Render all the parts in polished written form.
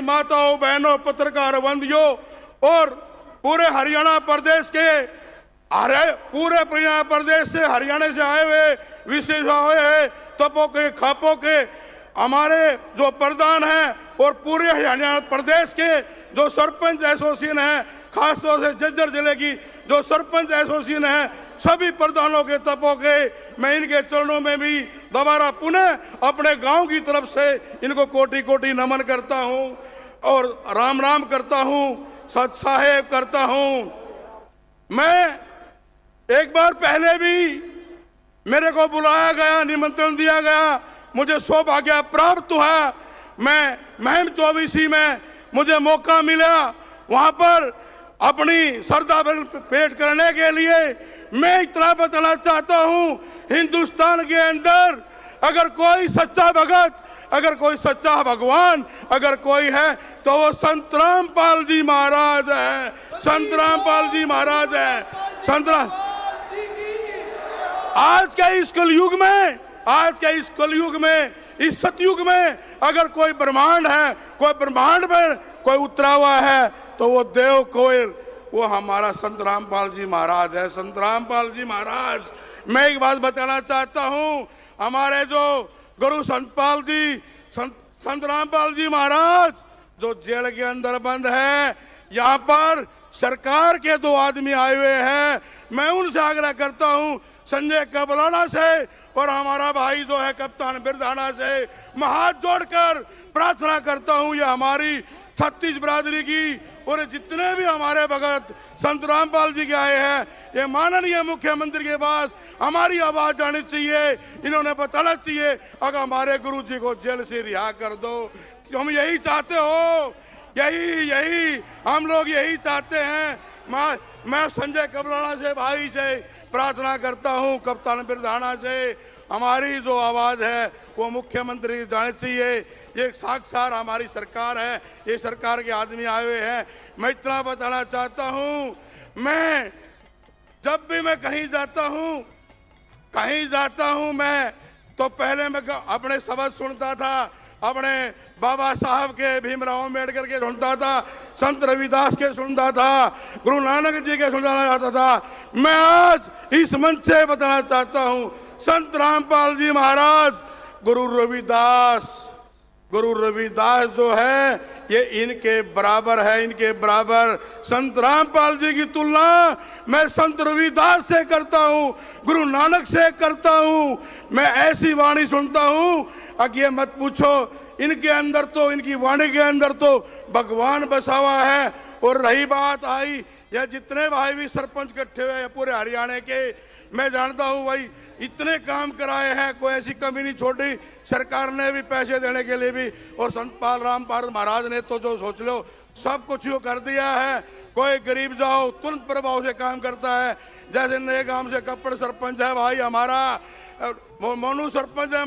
माताओं, बहनों, पत्रकार बंधुओं और पूरे हरियाणा प्रदेश के पूरे हरियाणा प्रदेश से, हरियाणा से आए हुए, विशेष आए हैं, तपों के, खापों के हमारे जो प्रधान हैं और पूरे हरियाणा प्रदेश के जो सरपंच एसोसिएशन हैं, खासतौर से झज्जर जिले की जो सरपंच एसोसिएशन है, सभी प्रधानों के, तपों के, मैं इनके चरणों में भी दोबारा पुनः अपने गांव की तरफ से इनको कोटि कोटि नमन करता हूं और राम राम करता हूं, सत साहेब करता हूं। मैं एक बार पहले भी मेरे को बुलाया गया, निमंत्रण दिया गया, मुझे सौभाग्य प्राप्त हुआ। मैं महम 24 में मुझे मौका मिला वहां पर अपनी श्रद्धा पेश करने के लिए। मैं इतना बताना चाहता हूं, हिंदुस्तान के अंदर अगर कोई सच्चा भगत, अगर कोई सच्चा भगवान अगर कोई है तो वो संत रामपाल जी महाराज है, संत रामपाल जी महाराज है। संत राम आज के इस कलयुग में, आज के इस कलयुग में, इस सतयुग में अगर कोई ब्रह्मांड है, कोई ब्रह्मांड में कोई उतरा हुआ है तो वो देव कोयल, वो हमारा संत रामपाल जी महाराज है, संत रामपाल जी महाराज। मैं एक बात बताना चाहता हूं, हमारे जो गुरु संतपाल जी, संत रामपाल जी महाराज जो जेल के अंदर बंद है, यहाँ पर सरकार के 2 आदमी आए हुए हैं। मैं उनसे आग्रह करता हूं, संजय कबलाना से और हमारा भाई जो है कप्तान बिरधाना से मैं हाथ जोड़कर प्रार्थना करता हूं, ये हमारी 36 बिरादरी की और जितने भी हमारे भगत संत रामपाल जी के आए हैं, ये माननीय मुख्यमंत्री के पास हमारी आवाज जानी चाहिए। इन्होंने बताना चाहिए अगर हमारे गुरु जी को जेल से रिहा कर दो। हम यही चाहते हो, यही हम लोग यही चाहते हैं। मैं संजय कबलाना से भाई से प्रार्थना करता हूं, कप्तान बिरधाना से हमारी जो आवाज है वो मुख्यमंत्री जाने चाहिए। ये साक्षात हमारी सरकार है, ये सरकार के आदमी आए हुए हैं। मैं इतना बताना चाहता हूं, मैं जब भी मैं कहीं जाता हूं मैं तो पहले मैं अपने शब्द सुनता था, अपने बाबा साहब के, भीमराव अम्बेडकर के सुनता था, संत रविदास के सुनता था, गुरु नानक जी के सुनना चाहता था। मैं आज इस मंच से बताना चाहता हूं, संत रामपाल जी महाराज, गुरु रविदास जो है ये इनके बराबर है, इनके बराबर। संत रामपाल जी की तुलना मैं संत रविदास से करता हूं, गुरु नानक से करता हूं। मैं ऐसी वाणी सुनता हूं, अब ये मत पूछो, इनके अंदर तो, इनकी वाणी के अंदर तो भगवान बसा हुआ है। और रही बात आई, यह जितने भाई भी सरपंच इकट्ठे हुए हैं पूरे हरियाणा के, मैं जानता हूं भाई इतने काम कराए हैं, कोई ऐसी कमी नहीं छोड़ी। सरकार ने भी पैसे देने के लिए भी, और संतपाल रामपाल महाराज ने तो जो सोच लो सब कुछ यो कर दिया है। कोई गरीब जाओ तुरंत प्रभाव से काम करता है। जैसे नए गांव से कप्पड़ सरपंच है भाई हमारा, मोनू सरपंच है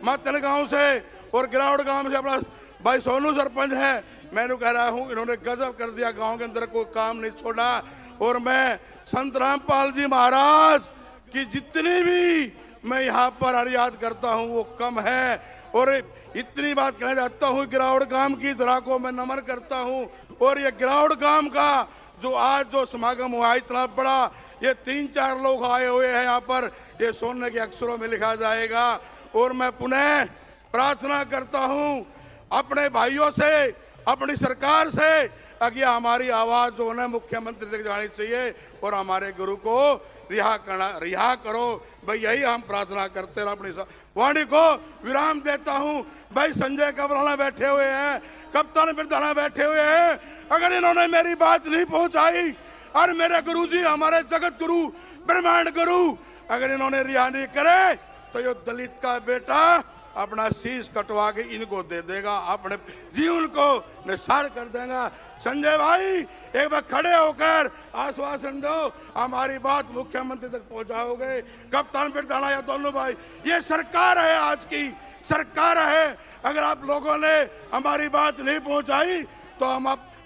मातल गांव से, और गिरावड़ गांव से अपना भाई सोनू सरपंच है। मैंने कह रहा हूँ इन्होंने गजब कर दिया, गांव के अंदर कोई काम नहीं छोड़ा। और मैं संत रामपाल जी महाराज की जितनी भी मैं यहाँ पर याद करता हूँ वो कम है। और इतनी बात कहना चाहता हूँ, गिरावड़ गांव की धरा को मैं नमन करता हूँ। और ये गिरावड़ गांव का जो आज जो समागम हुआ इतना बड़ा, ये 3-4 लोग आए हुए हैं यहाँ पर, ये सोने के अक्षरों में लिखा जाएगा। और मैं पुनः प्रार्थना करता हूँ अपने भाइयों से, अपनी सरकार से, अगर हमारी आवाज जो है मुख्यमंत्री तक जानी चाहिए और हमारे गुरु को रिहा करो भाई, यही हम प्रार्थना करते हैं। अपनी वाणी को विराम देता हूं। भाई संजय कबलाना बैठे हुए हैं, कप्तान बिरधाना बैठे हुए हैं, अगर इन्होंने मेरी बात नहीं पहुंचाई और मेरे गुरुजी, हमारे जगत गुरु, ब्रह्मांड गुरु, अगर इन्होंने रिहा नहीं करे तो ये दलित का बेटा अपना शीश कटवा के इनको दे देगा, अपने जीवन को निसार कर देगा। संजय भाई एक बार खड़े होकर आश्वासन दो, हमारी बात मुख्यमंत्री तक पहुंचाओगे। कप्तान बिरधाना या दोनों भाई, ये सरकार है, आज की सरकार है। अगर आप लोगों ने हमारी बात नहीं पहुंचाई तो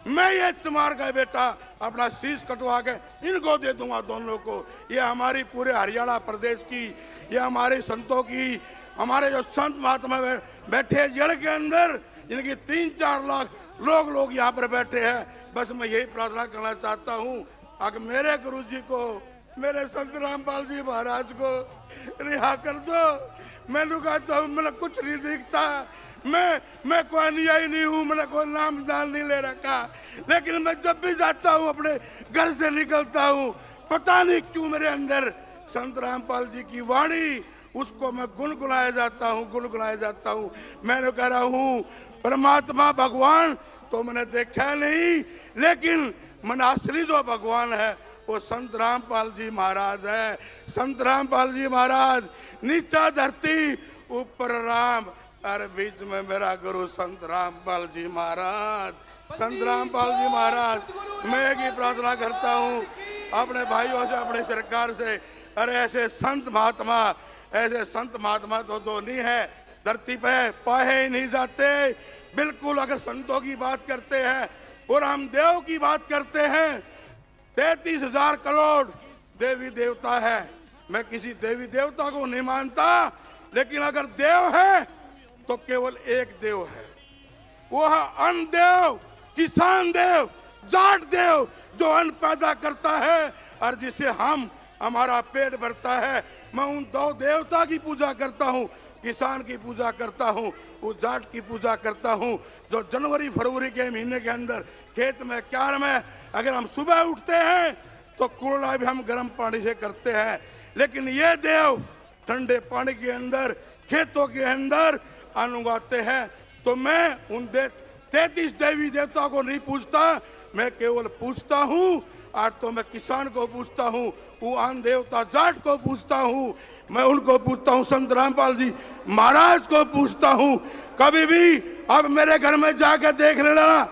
मैं ये तुम्हार का बेटा अपना शीश कटवा के इनको दे दूंगा, दोनों को। ये हमारी पूरे हरियाणा प्रदेश की, ये हमारे संतों की, हमारे जो संत महात्मा बैठे जेल के अंदर, इनकी 3-4 लाख लोग यहाँ पर बैठे हैं। बस मैं यही प्रार्थना करना चाहता हूँ, अगर मेरे गुरु जी को, मेरे संत रामपाल जी महाराज को रिहा कर दो। मैं कहता हूँ मैंने कुछ नहीं दिखता, मैं कोई अनुयायी नहीं हूँ, मैंने कोई नाम दान नहीं ले रखा, लेकिन मैं जब भी जाता हूँ अपने घर से निकलता हूँ, पता नहीं क्यों मेरे अंदर संत रामपाल जी की वाणी, उसको मैं गुनगुनाया जाता हूँ। मैंने कह रहा हूँ परमात्मा भगवान तो मैंने देखा नहीं, लेकिन मन असली जो भगवान है वो संत रामपाल जी महाराज है। संत रामपाल जी महाराज, नीचा धरती ऊपर राम, अरे बीच में मेरा गुरु संत रामपाल जी महाराज। संत रामपाल जी महाराज, मैं एक ही प्रार्थना करता हूँ अपने भाइयों से, अपनी सरकार से, अरे ऐसे संत महात्मा तो नहीं है धरती पे, पाए ही नहीं जाते बिल्कुल। अगर संतों की बात करते हैं और हम देव की बात करते हैं, 33,000 करोड़ देवी देवता है। मैं किसी देवी देवता को नहीं मानता, लेकिन अगर देव है तो केवल एक देव है, वो है अन्न देव, किसान देव, जाट देव, जो अन्न पैदा करता है और जिसे हमारा पेट भरता है। मैं उन दो देवता की पूजा करता हूँ, किसान की पूजा करता हूँ, उस जाट की पूजा करता हूँ जो जनवरी फरवरी के महीने के अंदर खेत में, क्यार में, अगर हम सुबह उठते हैं तो कुल्ला भी हम गर्म पानी से करते हैं, लेकिन ये देव ठंडे पानी के अंदर, खेतों के अंदर अन्न उगाते हैं। तो मैं उन 33 देवी देवता को नहीं पूछता, मैं केवल पूछता हूँ, आज तो मैं किसान को पूछता हूँ, वो अन्न देवता जाट को पूछता हूँ, मैं उनको पूछता हूँ, संत रामपाल जी महाराज को पूछता हूँ। कभी भी अब मेरे घर में जाकर देख लेना,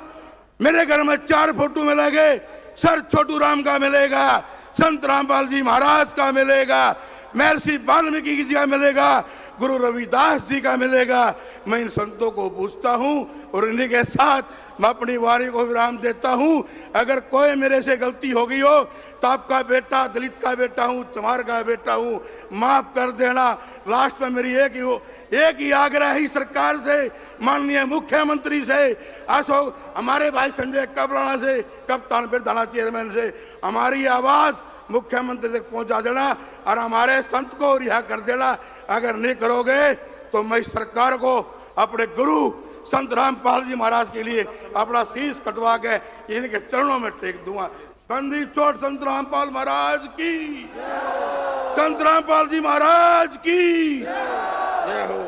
मेरे घर में 4 फोटो मिलेंगे, सर छोटू राम का मिलेगा, संत रामपाल जी महाराज का मिलेगा, महर्षि वाल्मीकि जी का मिलेगा, गुरु रविदास जी का मिलेगा। मैं इन संतों को पूछता हूँ और इन्हीं के साथ मैं अपनी वाणी को विराम देता हूँ। अगर कोई मेरे से गलती हो गई हो तो आपका बेटा, दलित का बेटा हूँ, चमार का बेटा हूँ, माफ कर देना। लास्ट में मेरी एक ही आग्रह ही सरकार से, माननीय मुख्यमंत्री से, अशोक हमारे भाई संजय कबलाना से, कप्तान बिरधाना चेयरमैन से, हमारी आवाज मुख्यमंत्री तक पहुंचा देना और हमारे संत को रिहा कर देना। अगर नहीं करोगे तो मैं सरकार को अपने गुरु संत रामपाल जी महाराज के लिए अपना शीश कटवा के इनके चरणों में टेक दूंगा। बंदी चोट संत रामपाल महाराज की, संत रामपाल जी महाराज की जय हो।